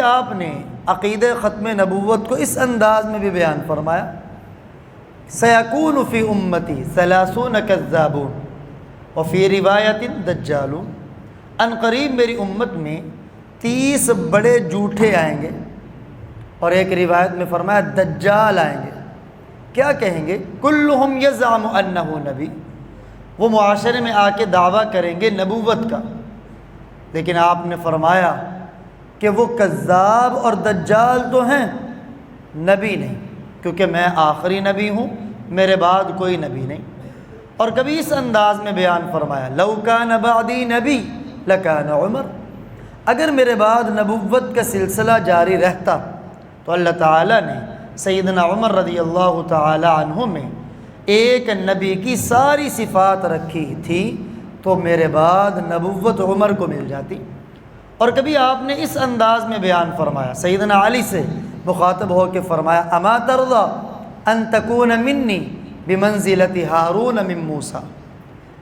آپ نے عقیدہ ختم نبوت کو اس انداز میں بھی بیان فرمایا، سیکون فی امتی 30 کذابون وفی روایت دجالون، ان قریب میری امت میں 30 بڑے جھوٹے آئیں گے، اور ایک روایت میں فرمایا دجال آئیں گے۔ کیا کہیں گے؟ کلہم یزعم انہ نبی، وہ معاشرے میں آ کے دعویٰ کریں گے نبوت کا، لیکن آپ نے فرمایا کہ وہ کذاب اور دجال تو ہیں، نبی نہیں، کیونکہ میں آخری نبی ہوں، میرے بعد کوئی نبی نہیں۔ اور کبھی اس انداز میں بیان فرمایا، لو کان بعدی نبی لکان عمر، اگر میرے بعد نبوت کا سلسلہ جاری رہتا تو اللہ تعالیٰ نے سیدنا عمر رضی اللہ تعالی عنہ میں ایک نبی کی ساری صفات رکھی تھی، تو میرے بعد نبوت عمر کو مل جاتی۔ اور کبھی آپ نے اس انداز میں بیان فرمایا، سیدنا علی سے مخاطب ہو کے فرمایا، اما ترضی ان تکون منی بمنزلت ہارون من موسیٰ،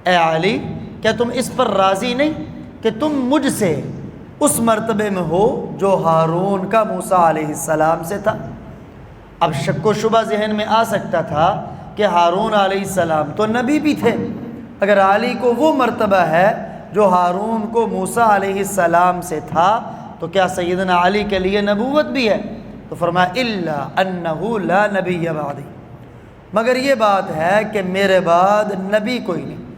اے علی کیا تم اس پر راضی نہیں کہ تم مجھ سے اس مرتبے میں ہو جو ہارون کا موسیٰ علیہ السلام سے تھا۔ اب شک و شبہ ذہن میں آ سکتا تھا کہ ہارون علیہ السلام تو نبی بھی تھے، اگر علی کو وہ مرتبہ ہے جو ہارون کو موسیٰ علیہ السلام سے تھا تو کیا سیدنا علی کے لیے نبوت بھی ہے؟ تو فرمایا الا انہ لا نبی بعدی، مگر یہ بات ہے کہ میرے بعد نبی کوئی نہیں۔